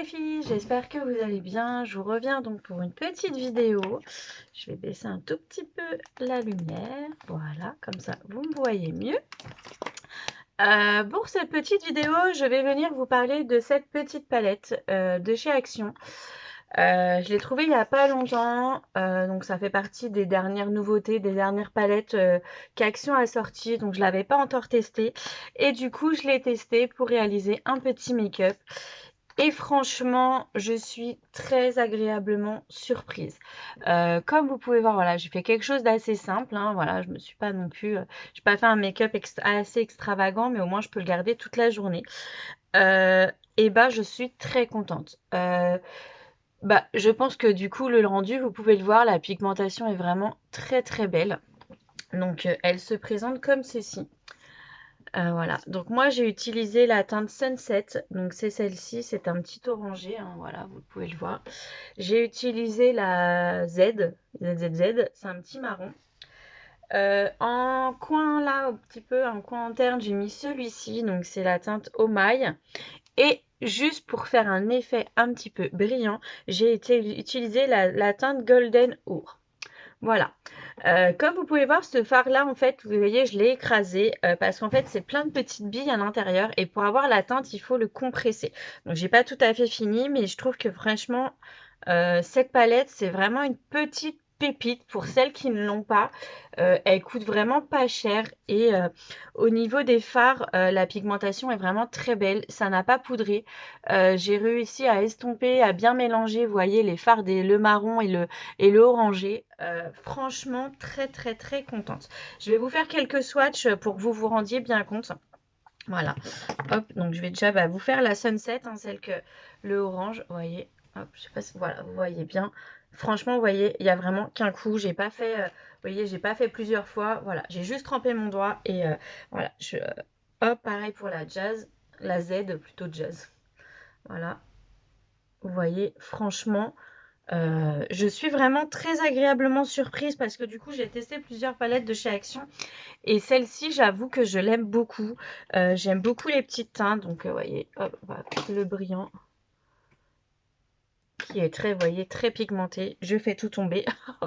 les filles, j'espère que vous allez bien. Je vous reviens donc pour une petite vidéo. Je vais baisser un tout petit peu la lumière. Voilà, comme ça vous me voyez mieux. Pour cette petite vidéo, je vais venir vous parler de cette petite palette de chez Action. Je l'ai trouvée il n'y a pas longtemps, donc ça fait partie des dernières nouveautés, des dernières palettes qu'Action a sorties, donc je ne l'avais pas encore testée. Et du coup, je l'ai testée pour réaliser un petit make-up. Et franchement, je suis très agréablement surprise. Comme vous pouvez voir, voilà, j'ai fait quelque chose d'assez simple. Hein, voilà, je me suis pas non plus, j'ai pas fait un make-up assez extravagant, mais au moins je peux le garder toute la journée. Et bah, je suis très contente. Bah, je pense que du coup, le rendu, vous pouvez le voir, la pigmentation est vraiment très très belle. Donc, elle se présente comme ceci. Voilà, donc moi j'ai utilisé la teinte Sunset, donc c'est celle-ci, c'est un petit orangé, hein, voilà, vous pouvez le voir. J'ai utilisé la ZZZ, c'est un petit marron. En coin là, un petit peu, en coin interne, j'ai mis celui-ci, donc c'est la teinte Oh My. Et juste pour faire un effet un petit peu brillant, j'ai utilisé la teinte Golden Hour. Voilà. Comme vous pouvez voir, ce phare-là, en fait, vous voyez, je l'ai écrasé parce qu'en fait, c'est plein de petites billes à l'intérieur et pour avoir la teinte, il faut le compresser. Donc, j'ai pas tout à fait fini, mais je trouve que franchement, cette palette, c'est vraiment une petite pépite pour celles qui ne l'ont pas. Elle coûte vraiment pas cher et au niveau des fards, la pigmentation est vraiment très belle. Ça n'a pas poudré. J'ai réussi à estomper, à bien mélanger, vous voyez, les fards, le marron et le orangé. Franchement, très très très contente. Je vais vous faire quelques swatchs pour que vous vous rendiez bien compte. Voilà. Hop, donc je vais déjà vous faire la Sunset, hein, celle que le orange, vous voyez. Hop, je sais pas si voilà, vous voyez bien. Franchement, vous voyez, il y a vraiment qu'un coup. J'ai pas fait, vous voyez, j'ai pas fait plusieurs fois. Voilà, j'ai juste trempé mon doigt et voilà. Hop, pareil pour la jazz, la Z plutôt jazz. Voilà. Vous voyez, franchement, je suis vraiment très agréablement surprise parce que du coup j'ai testé plusieurs palettes de chez Action et celle-ci j'avoue que je l'aime beaucoup. J'aime beaucoup les petites teintes donc vous voyez hop, voilà, le brillant qui est très, vous voyez, très pigmenté. Je fais tout tomber.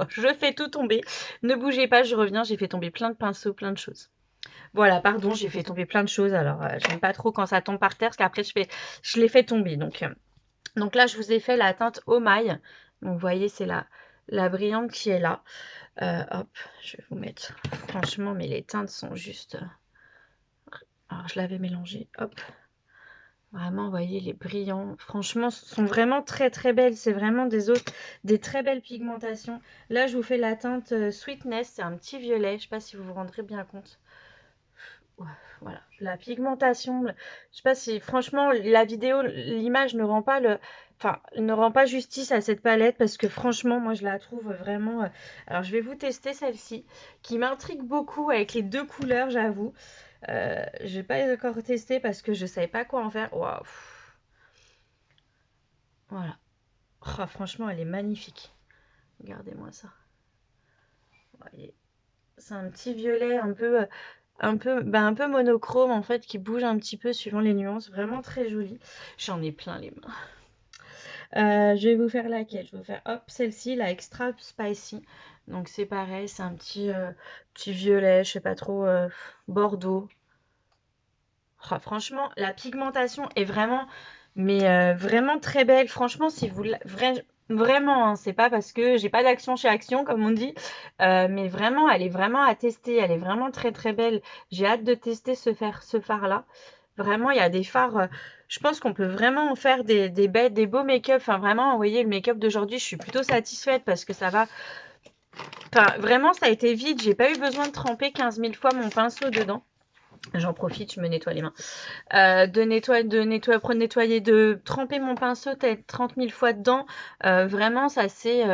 Je fais tout tomber. Ne bougez pas, je reviens. J'ai fait tomber plein de pinceaux, plein de choses. Voilà, pardon, j'ai fait tomber plein de choses. Alors, j'aime pas trop quand ça tombe par terre parce qu'après, je les fais tomber. Donc là, je vous ai fait la teinte Oh My. Donc, vous voyez, c'est la brillante qui est là. Hop, je vais vous mettre. Franchement, mais les teintes sont juste. Alors, je l'avais mélangé. Hop. Vraiment, vous voyez, les brillants, franchement, sont vraiment très très belles. C'est vraiment des très belles pigmentations. Là, je vous fais la teinte Sweetness, c'est un petit violet. Je ne sais pas si vous vous rendrez bien compte. Voilà, la pigmentation. Je sais pas si, franchement, la vidéo, l'image ne rend pas justice à cette palette parce que franchement, moi, je la trouve vraiment. Alors, je vais vous tester celle-ci, qui m'intrigue beaucoup avec les deux couleurs, j'avoue. Je n'ai pas encore testé parce que je savais pas quoi en faire. Waouh. Voilà. Oh, franchement, elle est magnifique. Regardez-moi ça. Vous voyez, c'est un petit violet un peu monochrome en fait qui bouge un petit peu suivant les nuances. Vraiment très joli. J'en ai plein les mains. Je vais vous faire laquelle? Je vais vous faire hop celle-ci, la extra spicy. Donc c'est pareil, c'est un petit violet, je sais pas trop, bordeaux. Oh, franchement, la pigmentation est vraiment, mais vraiment très belle. Franchement, si vous vraiment, hein, c'est pas parce que j'ai pas d'action chez Action comme on dit, mais vraiment, elle est vraiment à tester. Elle est vraiment très très belle. J'ai hâte de tester ce phare-là. Vraiment, il y a des fards. Je pense qu'on peut vraiment en faire des beaux make-up. Enfin, vraiment, vous voyez, le make-up d'aujourd'hui, je suis plutôt satisfaite parce que ça va. Enfin, vraiment, ça a été vite. J'ai pas eu besoin de tremper 15 000 fois mon pinceau dedans. J'en profite, je me nettoie les mains. De tremper mon pinceau peut-être 30 000 fois dedans. Vraiment, ça s'est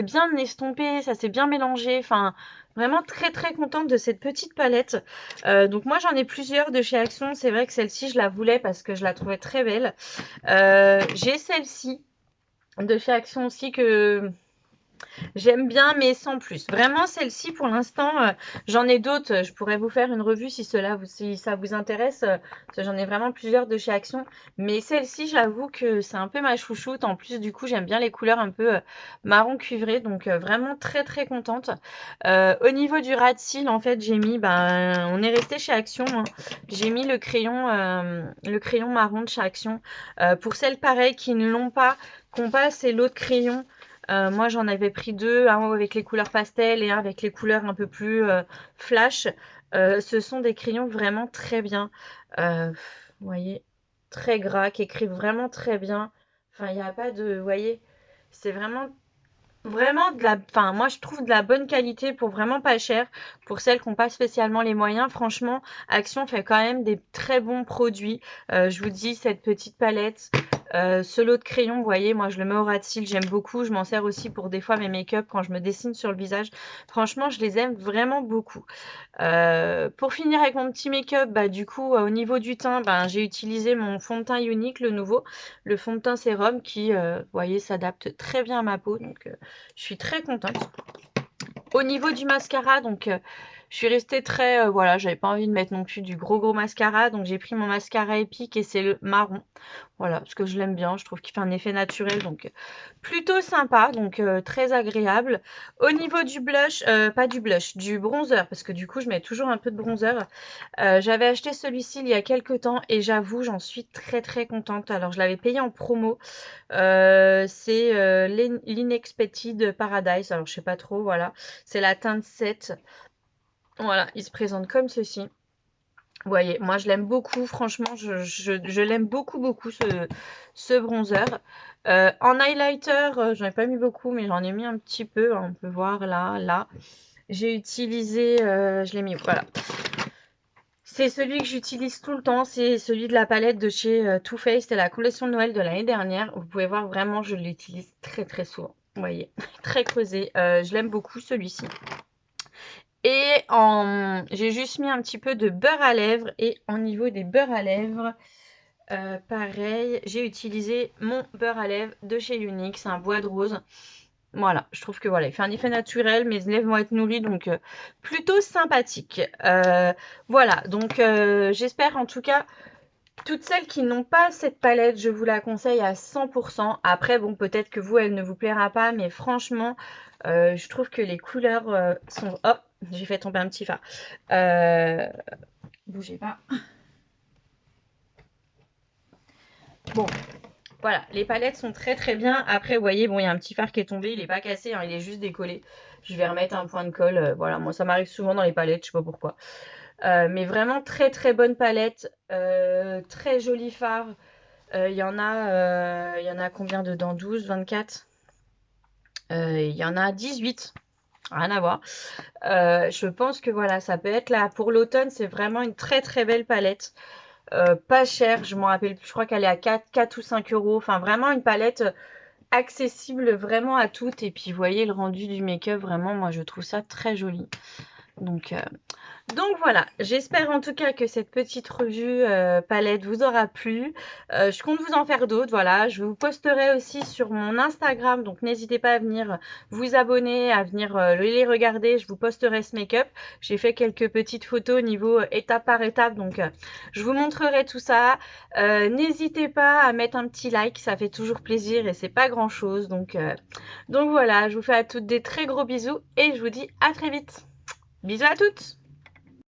bien estompé, ça s'est bien mélangé. Enfin, vraiment très très contente de cette petite palette. Donc moi, j'en ai plusieurs de chez Action. C'est vrai que celle-ci, je la voulais parce que je la trouvais très belle. J'ai celle-ci de chez Action aussi que J'aime bien, mais sans plus. Vraiment, celle-ci, pour l'instant, j'en ai d'autres. Je pourrais vous faire une revue si ça vous intéresse. Parce que j'en ai vraiment plusieurs de chez Action. Mais celle-ci, j'avoue que c'est un peu ma chouchoute. En plus, du coup, j'aime bien les couleurs un peu marron cuivré. Donc, vraiment très, très contente. Au niveau du ras de cils, en fait, j'ai mis, ben, on est resté chez Action, hein. J'ai mis le crayon marron de chez Action. Pour celles, pareil, qui ne l'ont pas, qui n'ont pas assez l'autre crayon. Moi, j'en avais pris deux, un avec les couleurs pastel et un avec les couleurs un peu plus flash. Ce sont des crayons vraiment très bien. Vous voyez, très gras, qui écrivent vraiment très bien. Enfin, il n'y a pas de... Vous voyez, c'est vraiment de la... Enfin, moi, je trouve de la bonne qualité pour vraiment pas cher. Pour celles qui n'ont pas spécialement les moyens, franchement, Action fait quand même des très bons produits. Je vous dis, cette petite palette, ce lot de crayons, vous voyez, moi, je le mets au ras de cils, j'aime beaucoup. Je m'en sers aussi pour des fois mes make-up quand je me dessine sur le visage. Franchement, je les aime vraiment beaucoup. Pour finir avec mon petit make-up, bah, du coup, au niveau du teint, bah, j'ai utilisé mon fond de teint Unique, le nouveau, le fond de teint sérum qui, vous voyez, s'adapte très bien à ma peau. Donc, je suis très contente. Au niveau du mascara, donc je suis restée très, voilà, j'avais pas envie de mettre non plus du gros mascara, donc j'ai pris mon mascara Epic et c'est le marron. Voilà, parce que je l'aime bien, je trouve qu'il fait un effet naturel, donc plutôt sympa, donc très agréable. Au niveau du blush, pas du blush, du bronzer, parce que du coup je mets toujours un peu de bronzer. J'avais acheté celui-ci il y a quelques temps et j'avoue j'en suis très très contente. Alors je l'avais payé en promo. C'est l'Inexpected Paradise. Alors je sais pas trop, voilà. C'est la teinte 7. Voilà, il se présente comme ceci. Vous voyez, moi je l'aime beaucoup, franchement, je l'aime beaucoup ce bronzer. En highlighter, j'en ai pas mis beaucoup, mais j'en ai mis un petit peu, hein, on peut voir là. J'ai utilisé, je l'ai mis, voilà. C'est celui que j'utilise tout le temps, c'est celui de la palette de chez Too Faced, c'était la collection de Noël de l'année dernière. Vous pouvez voir vraiment, je l'utilise très très souvent. Vous voyez, très creusé. Je l'aime beaucoup celui-ci. Et j'ai juste mis un petit peu de beurre à lèvres. Et au niveau des beurres à lèvres, pareil, j'ai utilisé mon beurre à lèvres de chez Unique. C'est un bois de rose. Voilà, je trouve que voilà, il fait un effet naturel, mes lèvres vont être nourries, donc plutôt sympathique. Voilà, donc j'espère en tout cas, toutes celles qui n'ont pas cette palette, je vous la conseille à 100%. Après, bon, peut-être que vous, elle ne vous plaira pas, mais franchement, je trouve que les couleurs sont... Hop, j'ai fait tomber un petit phare. Bougez pas. Bon, voilà, les palettes sont très très bien. Après, vous voyez, bon, il y a un petit phare qui est tombé, il n'est pas cassé, hein, il est juste décollé. Je vais remettre un point de colle. Voilà, moi, ça m'arrive souvent dans les palettes, je sais pas pourquoi. Mais vraiment très très bonne palette, très joli phare. Il y en a combien dedans? 12, 24. Il y en a 18. Rien à voir. Je pense que voilà, ça peut être là. Pour l'automne, c'est vraiment une très très belle palette. Pas chère, je m'en rappelle plus, je crois qu'elle est à 4 ou 5 euros. Enfin, vraiment une palette accessible vraiment à toutes. Et puis, vous voyez le rendu du make-up, vraiment, moi je trouve ça très joli. Donc voilà, j'espère en tout cas que cette petite revue palette vous aura plu. Je compte vous en faire d'autres, voilà. Je vous posterai aussi sur mon Instagram, donc n'hésitez pas à venir vous abonner, à venir les regarder. Je vous posterai ce make-up. J'ai fait quelques petites photos au niveau étape par étape, donc je vous montrerai tout ça. N'hésitez pas à mettre un petit like, ça fait toujours plaisir et c'est pas grand-chose. Donc voilà, je vous fais à toutes des très gros bisous et je vous dis à très vite. Bisous à toutes!